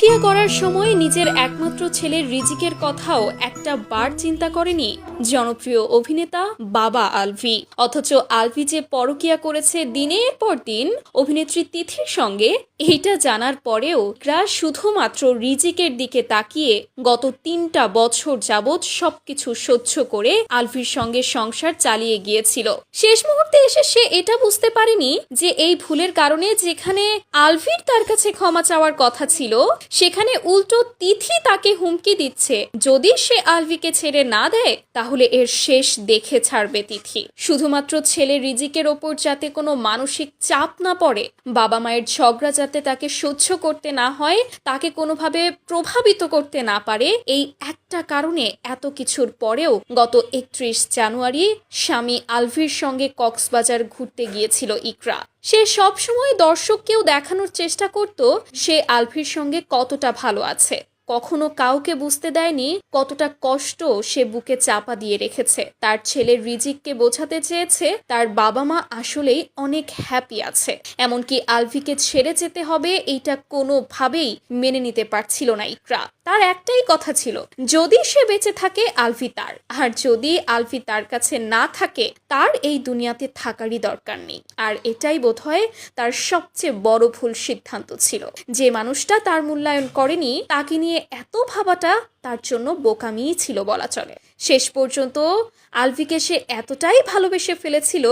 পরকীয়া করার সময় নিজের একমাত্র ছেলের রিজিকের কথাও একটা বার চিন্তা করেনি জনপ্রিয় অভিনেতা বাবা আলভি। অথচ আলভি যে পরকীয়া করেছে দিনের পর দিন অভিনেত্রী তিথির সঙ্গে, এইটা জানার পরেও শুধুমাত্র রিজিকের দিকে তাকিয়ে গত 3টা বছর যাবৎ সবকিছু সহ্য করে আলভির সঙ্গে সংসার চালিয়ে গিয়েছিল। শেষ মুহূর্তে এসে সে এটা বুঝতে পারেনি যে এই ভুলের কারণে যেখানে আলভির তার কাছে ক্ষমা চাওয়ার কথা ছিল, সেখানে উল্টো তিথি তাকে হুমকি দিচ্ছে যদি সে আলভিকে ছেড়ে না দেয় তাহলে এর শেষ দেখে ছাড়বে তিথি। শুধুমাত্র ছেলে রিজিকের ওপর যাতে কোনো মানসিক চাপ না পড়ে, বাবা মায়ের ঝগড়া যাতে তাকে সহ্য করতে না হয়, তাকে কোনোভাবে প্রভাবিত করতে না পারে, এই একটা কারণে এত কিছুর পরেও গত 31 জানুয়ারি স্বামী আলভির সঙ্গে কক্সবাজার ঘুরতে গিয়েছিল ইকরা। সে সবসময় দর্শককেও দেখানোর চেষ্টা করত সে আলভির সঙ্গে কতটা ভালো আছে। কখনো কাউকে বুঝতে দেয়নি কতটা কষ্ট সে বুকে চাপা দিয়ে রেখেছে। তার ছেলের রিজিককে বোঝাতে চেয়েছে তার বাবা মা আসলেই অনেক হ্যাপি আছে। এমনকি আলভিকে ছেড়ে যেতে হবে এইটা কোনোভাবেই মেনে নিতে পারছিল না ইকরা। তার একটাই কথা ছিল, যদি সে বেঁচে থাকে আলভি তার, আর যদি আলভি তার কাছে না থাকে তার এই দুনিয়াতে থাকারই দরকার নেই। আর এটাই বোধহয় তার সবচেয়ে বড় ভুল সিদ্ধান্ত ছিল। যে মানুষটা তার মূল্যায়ন করেনি তাকে নিয়ে এত ভাবাটা তার জন্য বোকামিই ছিল বলা চলে। শেষ পর্যন্ত আলভিকে সে এতটাই ভালোবেসে ফেলেছিল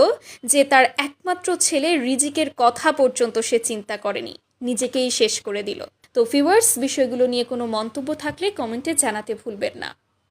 যে তার একমাত্র ছেলে রিজিকের কথা পর্যন্ত সে চিন্তা করেনি, নিজেকেই শেষ করে দিল। তো ভিউয়ার্স, বিষয়গুলো নিয়ে কোনো মন্তব্য থাকলে কমেন্টে জানাতে ভুলবেন না।